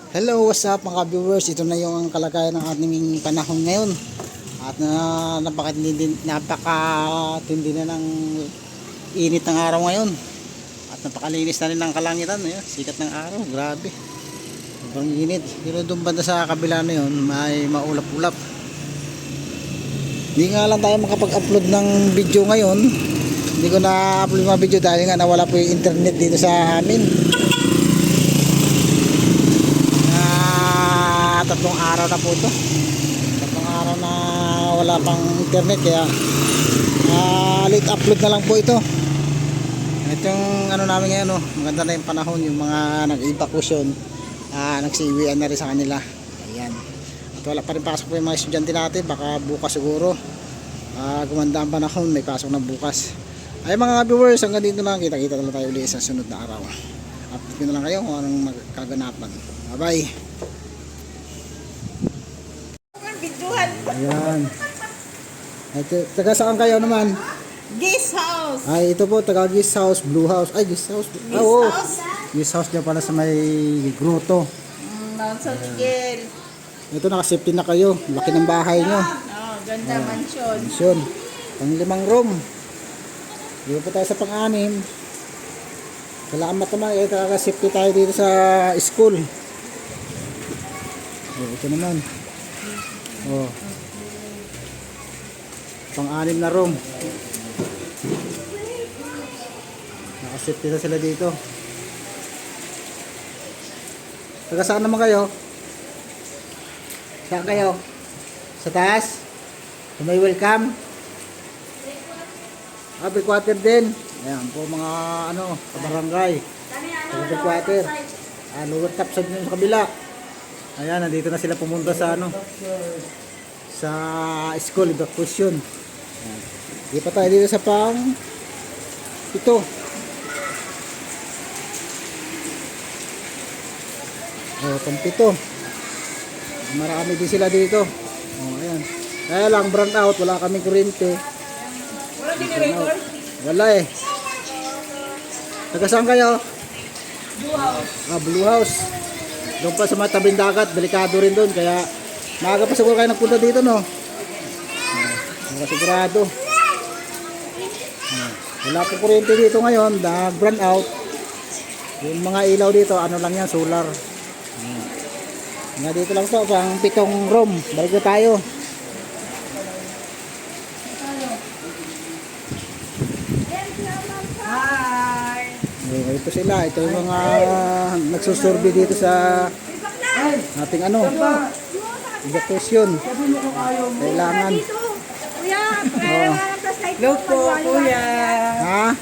Hello, what's up mga viewers? Ito na yung kalagayan ng ating panahon ngayon. At napakatindi na ng init ng araw ngayon. At napakalinis na rin ng kalangitan. Ayan, sikat ng araw, grabe. Sobrang init. Pero doon banda sa kabila na yun, may maulap-ulap. Hindi nga lang tayo makapag-upload ng video ngayon. Hindi ko na-upload mga video dahil nga nawala po yung internet dito sa amin. Tatlong araw na po ito. Tatlong araw na wala pang internet, kaya late upload na lang po ito. Itong ano namin ngayon, maganda na yung panahon, yung mga nag-evacuation, nagsiuwian na rin sa kanila. Ayan. At wala pa rin pasok po yung mga estudyante natin, baka bukas siguro gumanda ang panahon, may pasok na bukas. Ay mga viewers, hanggang dito lang, kita-kita na tayo ulit sa sunod na araw. Update ko na lang kayo kung anong magkaganapan. Bye bye. Ayan. Taga saan kayo naman? Guest house. Ay, ito po, taga guest house, blue house. Ay, guest house. House. Guest house niya pala sa may grotto. Mount San Miguel. Ito, nakasafety na kayo. Laki ng bahay nyo. Ganda mansion. Mansion. Pang 5 room. Dito po tayo sa pang-6. Salamat naman. Nakasafety tayo dito sa school. Ito naman. Pang-6 na room. Nakasafety na sila dito. Taga saan naman kayo? Saan kayo? Sa taas? So, may welcome? Breakwater din. Ayan po mga kabarangay. Breakwater. Lower top sa kabila. Ayan, nandito na sila pumunta sa sa school evacuation. Di pa tayo dito sa pang 7. Pang 7. Marami din sila dito. Ayan. Kaya lang brown out, wala kaming kuryente. Wala generator? Wala eh. Taga saan kayo? Blue house. Blue house. Doon pa sa mga tabing dagat, delikado rin doon, kaya maaga pa siguro kayo nagpunta dito, no? Nakasigurado. Wala po kuryente dito ngayon, nag-brown out. Yung mga ilaw dito, ano lang yan, solar. Nga dito lang to, pang 7 room. Balik na tayo. Hi. Ito sila, ito yung mga nagsusurvey dito sa ating evacuation. Kailangan. Hello po, kuya. Ha?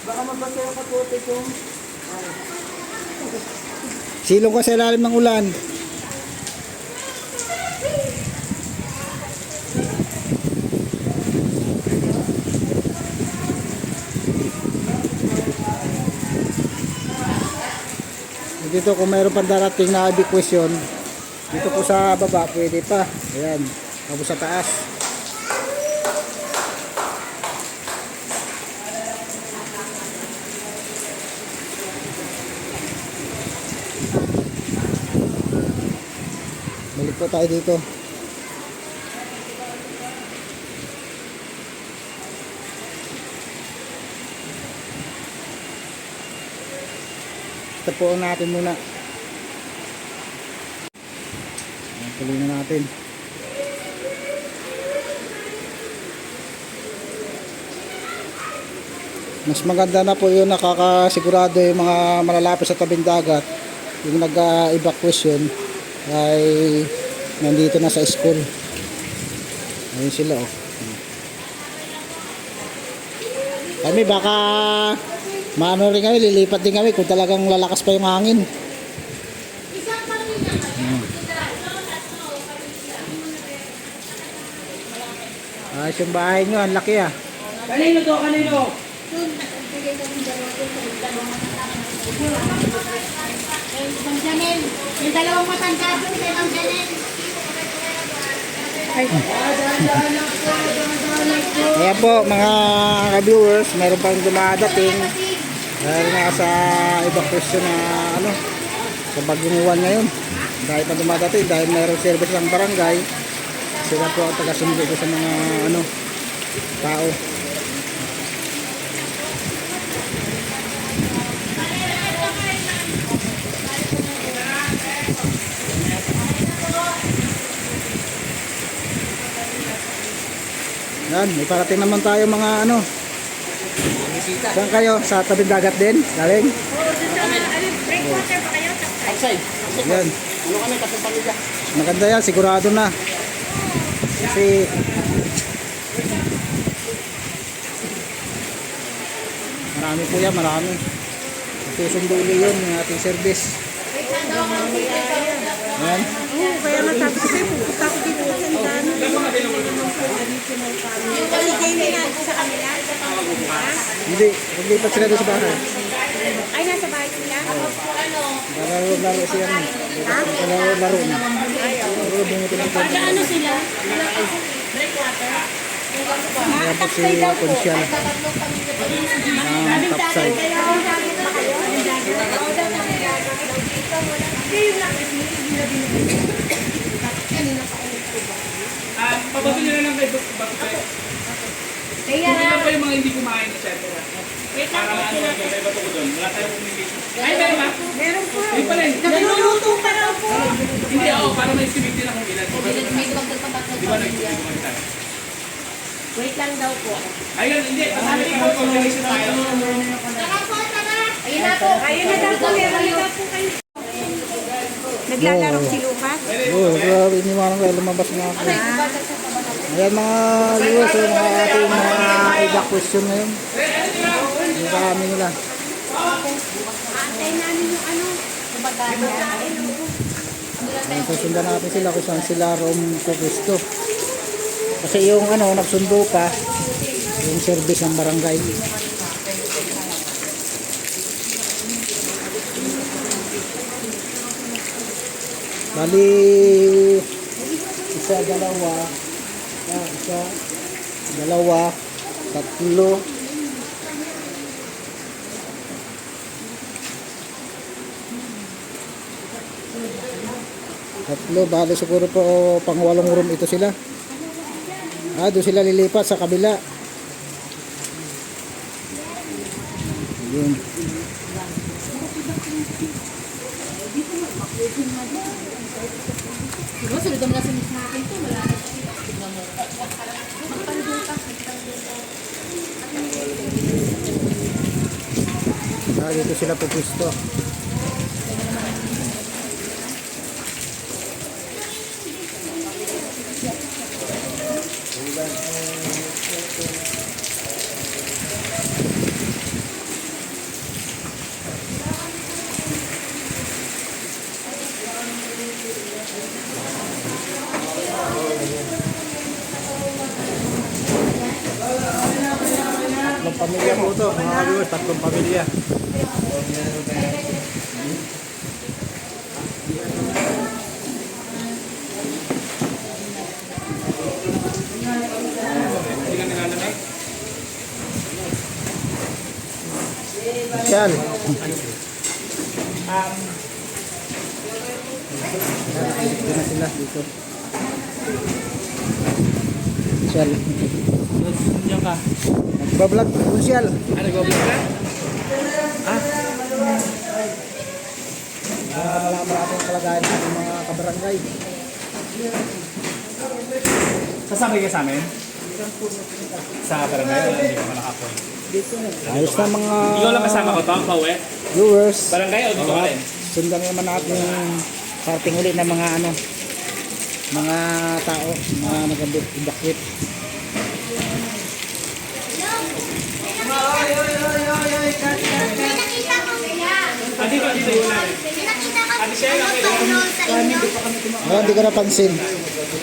Baka magbasa yung kapote ko. Silong ka sa ilalim ng ulan. Dito kung mayroon pang darating na evacuation, dito po sa baba pwede pa. Ayan, tapos sa taas. Balik po tayo dito. Tapuan natin muna. Tuloy na natin. Mas maganda na po yun, nakakasigurado yung mga malalapit sa tabing dagat, yung nag-evacuation ay nandito na sa school. Ayun sila Kami baka maano rin kami, lilipat din kami kung talagang lalakas pa yung hangin. Ayos yung bahay nyo, ang laki Kanino to? Kanino? Yung dalawang matanda doon kay Mang Janel. Ayan po mga ka-viewers, meron pang dumadating dahil nasa evacuation na ano sa Bagong Juan ngayon. Dahil pa dumadating dahil mayroong service ng barangay, sila po ang taga-sundo ko sa mga ano tao. Yan, may parating naman tayo mga ano. Saan kayo? Sa tabing dagat din? Galing? Outside. Yan. Ano kami kasing pamilya? Maganda yan, sigurado na. Kasi marami po yan, marami. Susundo ulit yun yung ating service. Yan. Oo, kaya matapos kasi pupunta ko dito sa Santana. Kasi gaming natin sa kanila. Hindi pa sila doon sa bahay. Ay, nasa bahay sila? Laro siya. Laro na. Ano sila? Yan po si Konsyal. Ang topside. Pababili na lang kayo bakit hindi lang pa yung mga hindi kumain, etc. Para ano, may bato ko doon. Wala tayong communication. Ay, meron ba? Meron po. Ay, pala eh. Nagluluto pa raw po. Hindi, oo, para may estimate din akong ilan. Di ba nag-estimate tayo? Wait lang daw po. Ayun, hindi. Sabi ko, coordination tayo. Ayun na po. Ayun na daw po. Meron na daw po kayo. Naglalaro si Lucas. Oh, grabe ni Manang kayo lumabas nga ako. Ayan mga viewers, yung mga ating mga evacuation ngayon. Yung kami nila. Antay namin yung ano. Ayan, susundan natin sila kung saan sila pupusto. Kasi yung ano, nagsundo pa, yung service ng barangay. Bali, isa, dalawa, tatlo, bali siguro po pang 8 room ito sila. Doon sila lilipat sa kabila. Yun. Dito sila pupusto. Tatlong pamilya po ito, mga viewers, tatlong pamilya. Hindi ka nilalamig. Yan. Dito na sila dito. Shell. Diyan ka. Nagbablog po siya. Nag-vlog ka? Malaman natin kalagayan ng ating mga kabarangay. Sasama ka sa amin? Sa barangay, wala hindi ka nakapoy. Ayos na mga Ikaw lang kasama ko to, pauwi? viewers. Barangay o dito ka rin? Sundan naman natin yung parting ulit ng mga ano, mga tao, mga nag-evacuate. Dito yung namin. Ate siya lang kayo. Hindi ko napansin.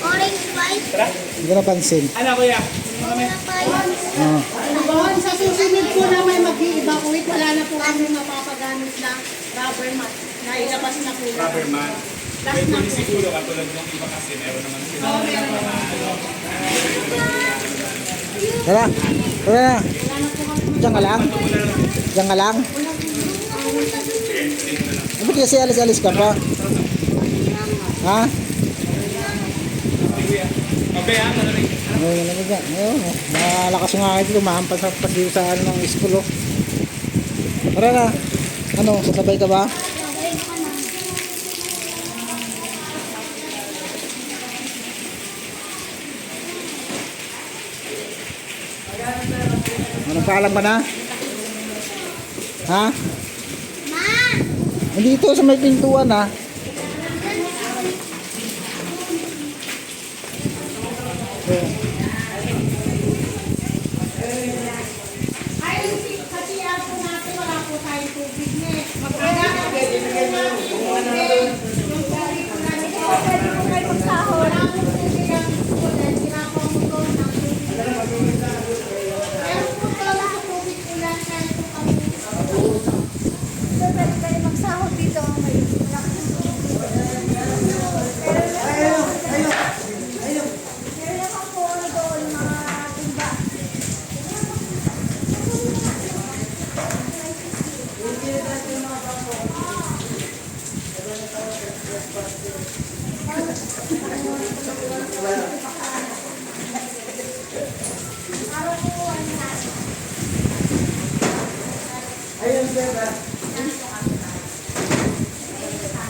Orange white. Hindi ko napansin. Ano kuya? Oh. Doon sa susunod po na may mag-i-evacuate, wala na po kami mapapagamit na rubber mat. Nailabas na po. Rubber man. Pwede din siguro katulad ng iba kasi meron naman sila. Tara, tara na. Diyan ka lang? Diyan ka lang? Ba't kasi alis-alis ka pa? Ha? Okay, ano na rin. Ayun, ano dyan? Ayun, malakas yung akin dito. Mahampas-hampas dito sa ano ng school, oh. Tara na. Ano, sasabay ka ba? Nagpaalam ka na? Ha? Ma! Dito sa may pintuan, ha? Ay, kasi ako natin, wala po tayong tubig na eh. Magkakaroon natin yung tubig. Yung tubig ko namin. Pwede po kayo magsahod. Wala po tubig ang school. Sinapang mo to ng tubig. Meron po talaga sa tubig ulan kahit po kami. Pwede kayo magsahod dito. May meron ako po doon mga timba.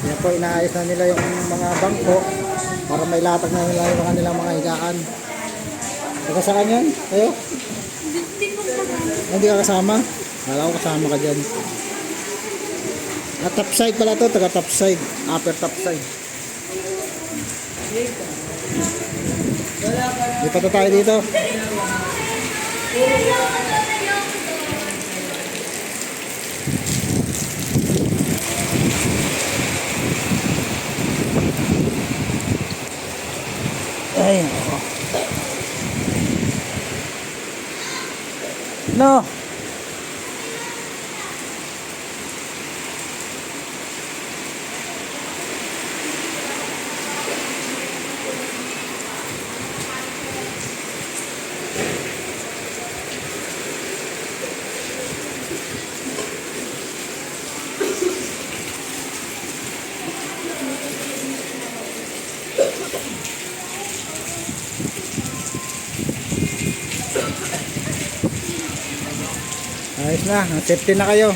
Yan po, inaayos na nila yung mga bangko para may latag na nila yung kanilang mga higaan. Taga saan yan? Kayo? Hindi ka kasama? Kala ko kasama ka dyan. Top side pala to, taga top side. Upper top side. Lipat na tayo dito. Ay, nako. No. Ayos na, safety na kayo.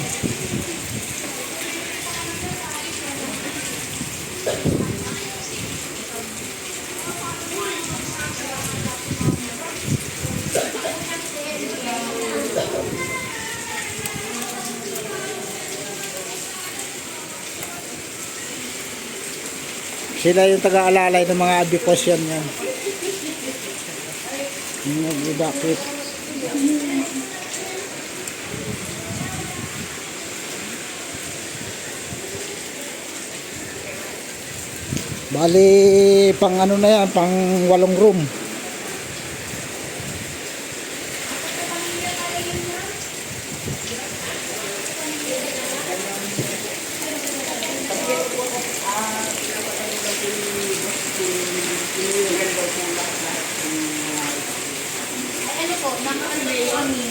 Sila yung taga-alalay ng mga adipos yan. Yung nag-evacuate. Bali, pang ano na yan, pang 8 room. Ano po, naka-under kami.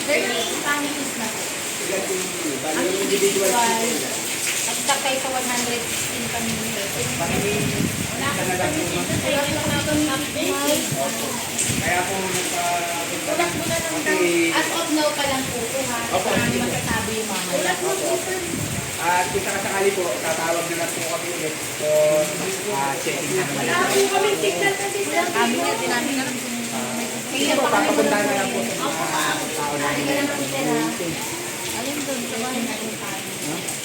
There is packages na po. Ang individual, pagkakay sa 116 kami. Wala kami kaya lang natin update. Kaya po nagpa-punta Ulat mo na lang daw. As of now pa lang po ito ha. Marami masasabi yung mga. Ulat mo po. At kung sakasakali po, tatawag na lang po kami ulit. So, checking na naman. Wala po kami signal kasi sa kami na sinabi na lang kung Sige po, papapunta na lang po sa mga tao na Hindi ka lang kami sila. Alin doon, sa bahay natin tayo.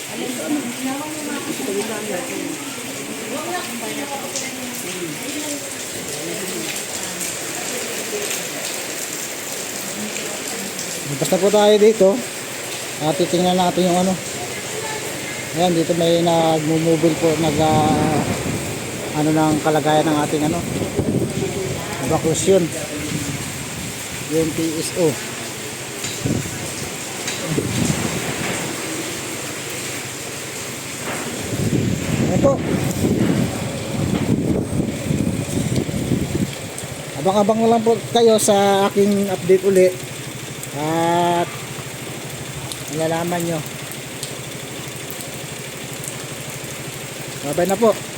Alin doon, ginawa mo mga kasalanan natin. Huwag lang, kung paano ka pa Basta po tayo dito. Titingnan natin yung ano. Ayan, dito may nagmo-mobile po, ano ng kalagayan ng ating ano. Evacuation. Yung PSO. Ayan po. abang-abang na lang po kayo sa aking update uli. At malalaman nyo. Bye-bye na po.